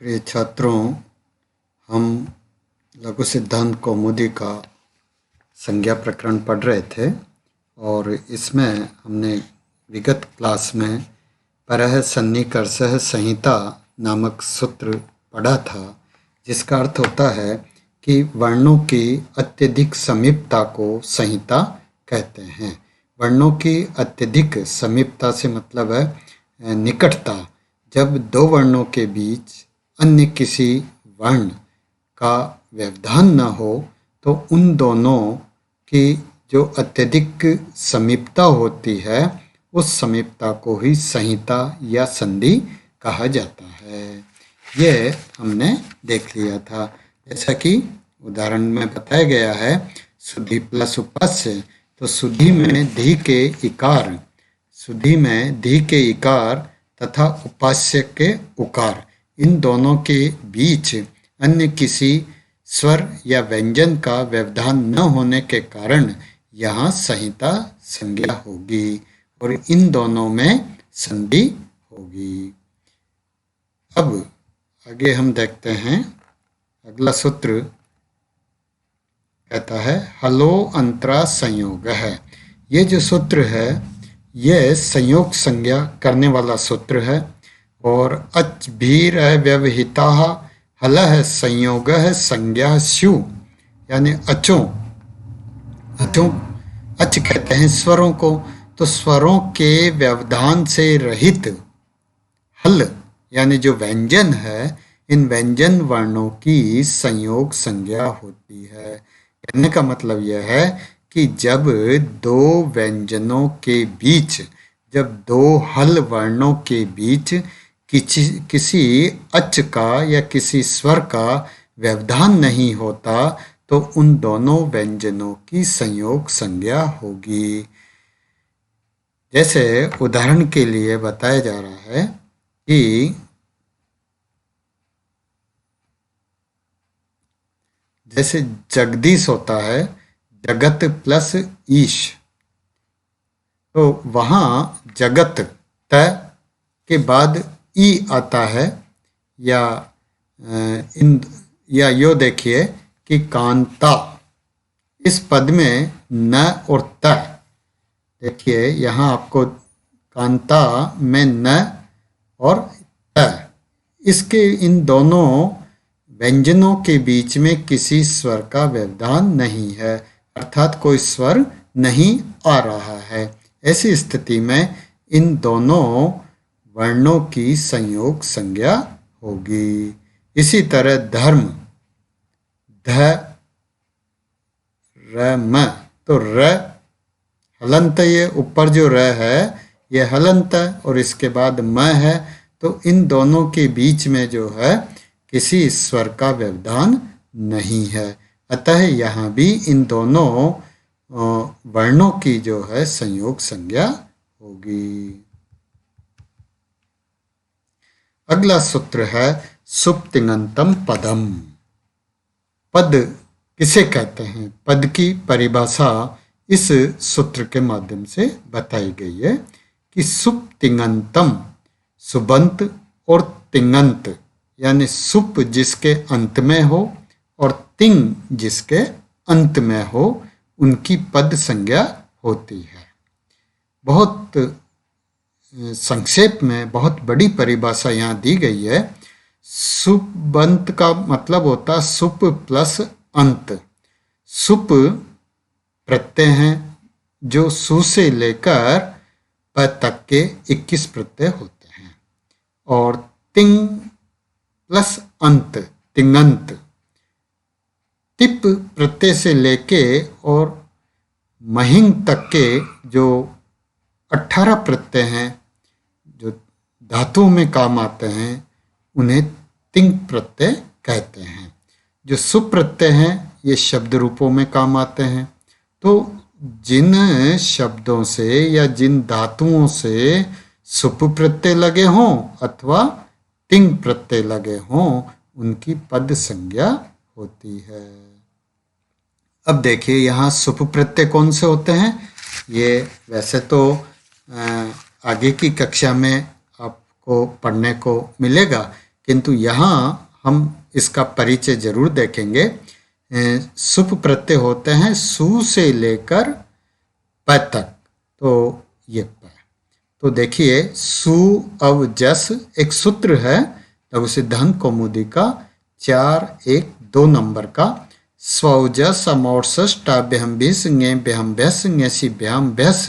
प्रिय छात्रों, हम लघु सिद्धांत कौमुदी का संज्ञा प्रकरण पढ़ रहे थे और इसमें हमने विगत क्लास में परः सन्निकर्षः संहिता नामक सूत्र पढ़ा था, जिसका अर्थ होता है कि वर्णों की अत्यधिक समीपता को संहिता कहते हैं। वर्णों की अत्यधिक समीपता से मतलब है निकटता। जब दो वर्णों के बीच अन्य किसी वर्ण का व्यवधान न हो तो उन दोनों की जो अत्यधिक समीपता होती है उस समीपता को ही संहिता या संधि कहा जाता है। यह हमने देख लिया था। जैसा कि उदाहरण में बताया गया है, सुधि प्लस उपास्य, तो सुधि में धी के इकार तथा उपास्य के उकार, इन दोनों के बीच अन्य किसी स्वर या व्यंजन का व्यवधान न होने के कारण यहाँ संहिता संज्ञा होगी और इन दोनों में संधि होगी। अब आगे हम देखते हैं, अगला सूत्र कहता है हलो अंतरा संयोग है। ये जो सूत्र है यह संयोग संज्ञा करने वाला सूत्र है और अच भीर व्यवहिता हलः संयोगः संज्ञा स्यु, यानी अचों अच कहते हैं स्वरों को, तो स्वरों के व्यवधान से रहित हल यानी जो व्यंजन है, इन व्यंजन वर्णों की संयोग संज्ञा होती है। कहने का मतलब यह है कि जब दो व्यंजनों के बीच, जब दो हल वर्णों के बीच किसी अच का या किसी स्वर का व्यवधान नहीं होता तो उन दोनों व्यंजनों की संयोग संज्ञा होगी। जैसे उदाहरण के लिए बताया जा रहा है कि जैसे जगदीश होता है जगत प्लस ईश, तो वहाँ जगत त के बाद ई आता है, या यो देखिए कि कांता, इस पद में न और त, देखिए यहाँ आपको कांता में न और त, इसके इन दोनों व्यंजनों के बीच में किसी स्वर का व्यवधान नहीं है, अर्थात कोई स्वर नहीं आ रहा है। ऐसी स्थिति में इन दोनों वर्णों की संयोग संज्ञा होगी। इसी तरह धर्म ध र म, तो र हलंत, ये ऊपर जो र है ये हलंत और इसके बाद म है, तो इन दोनों के बीच में जो है किसी स्वर का व्यवधान नहीं है, अतः यहाँ भी इन दोनों वर्णों की जो है संयोग संज्ञा होगी। अगला सूत्र है सुप्तिङन्तम पदम। पद किसे कहते हैं? पद की परिभाषा इस सूत्र के माध्यम से बताई गई है कि सुप्तिङन्तम, सुबंत और तिङंत, यानी सुप जिसके अंत में हो और तिंग जिसके अंत में हो, उनकी पद संज्ञा होती है। बहुत संक्षेप में बहुत बड़ी परिभाषा यहाँ दी गई है। सुबंत का मतलब होता सुप प्लस अंत। सुप प्रत्यय हैं जो सु से लेकर प तक के 21 प्रत्यय होते हैं, और तिंग प्लस अंत तिङंत, टिप प्रत्यय से लेके और महिंग तक के जो 18 प्रत्यय हैं जो धातुओं में काम आते हैं उन्हें तिंग प्रत्यय कहते हैं। जो सुप्रत्यय हैं ये शब्द रूपों में काम आते हैं। तो जिन शब्दों से या जिन धातुओं से सुप प्रत्यय लगे हों अथवा तिंग प्रत्यय लगे हों उनकी पद संज्ञा होती है। अब देखिए यहाँ सुप प्रत्यय कौन से होते हैं, ये वैसे तो आगे की कक्षा में आपको पढ़ने को मिलेगा, किंतु यहाँ हम इसका परिचय जरूर देखेंगे। सुप प्रत्यय होते हैं सु से लेकर प तक, तो ये प। तो देखिए सु अव जस एक सूत्र है लघु सिद्धांत कौमुदी का 4-1-2 नंबर का। स्वजस अमौर्सस टाभ्यहम भिस ङे भ्यम भ्यस ङेसी भ्याम भ्यस।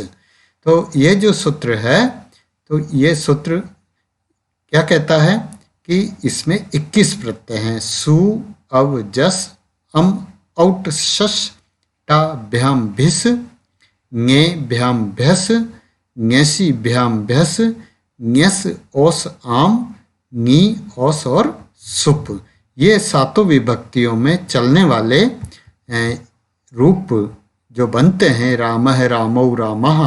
तो ये जो सूत्र है, तो ये सूत्र क्या कहता है कि इसमें 21 प्रत्यय हैं। सु अव जस अम औट शस टा भ्याम भिस ङे भ्याम भ्यस ङेसी भ्याम भ्यस ङेस ओस आम ङी ओस और सुप। ये सातों विभक्तियों में चलने वाले रूप जो बनते हैं, रामः रामौ रामः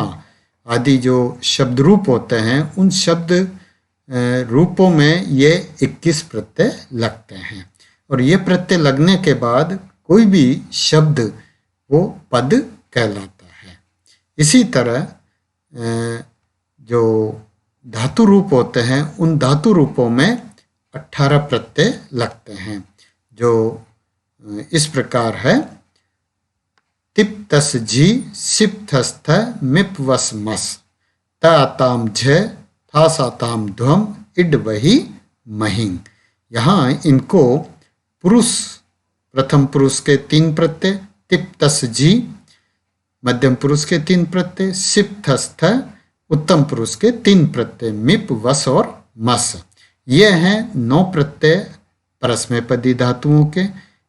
आदि जो शब्द रूप होते हैं, उन शब्द रूपों में ये 21 प्रत्यय लगते हैं। और ये प्रत्यय लगने के बाद कोई भी शब्द वो पद कहलाता है। इसी तरह जो धातु रूप होते हैं, उन धातु रूपों में 18 प्रत्यय लगते हैं, जो इस प्रकार है। तिप तस झी सिप थस थ मिप वस मस ताम झ था साताम ध्वम इड वही महिंग। यहाँ इनको पुरुष, प्रथम पुरुष के 3 प्रत्यय तिप तस झी, मध्यम पुरुष के 3 प्रत्यय सिप थस थ, उत्तम पुरुष के 3 प्रत्यय मिप वस और मस। ये हैं 9 प्रत्यय परस्मैपदी धातुओं के।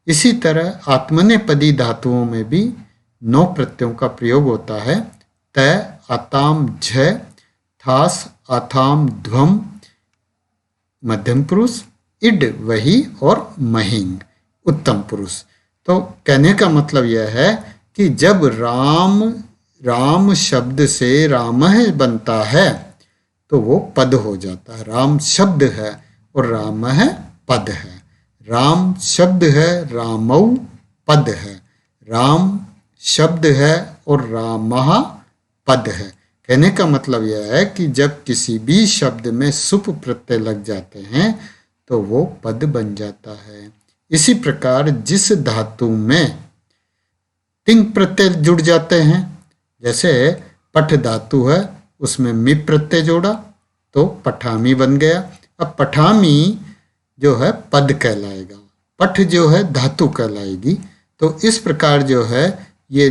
इसी तरह आत्मनेपदी धातुओं में भी 9 प्रत्ययों का प्रयोग होता है। त अताम झ थास अथाम ध्वम मध्यम पुरुष, इड वही और महिंग उत्तम पुरुष। तो कहने का मतलब यह है कि जब राम शब्द से रामः बनता है तो वो पद हो जाता है। राम शब्द है और रामः पद है। राम शब्द है, रामौ पद है। राम शब्द है और रामः पद है। कहने का मतलब यह है कि जब किसी भी शब्द में सुप प्रत्यय लग जाते हैं तो वो पद बन जाता है। इसी प्रकार जिस धातु में तिंग प्रत्यय जुड़ जाते हैं, जैसे पठ धातु है, उसमें मि प्रत्यय जोड़ा तो पठामी बन गया। अब पठामी जो है पद कहलाएगा, पठ जो है धातु कहलाएगी। तो इस प्रकार जो है ये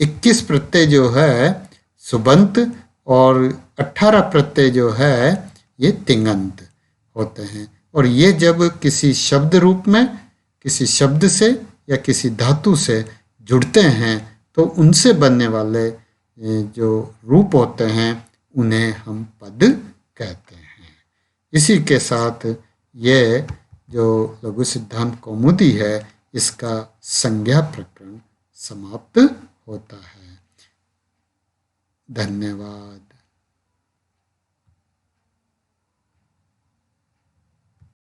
21 प्रत्यय जो है सुबंत और 18 प्रत्यय जो है ये तिङंत होते हैं। और ये जब किसी शब्द रूप में किसी शब्द से या किसी धातु से जुड़ते हैं तो उनसे बनने वाले जो रूप होते हैं उन्हें हम पद कहते हैं। इसी के साथ ये जो लघु सिद्धांत कौमुदी है इसका संज्ञा प्रकरण समाप्त होता है। धन्यवाद।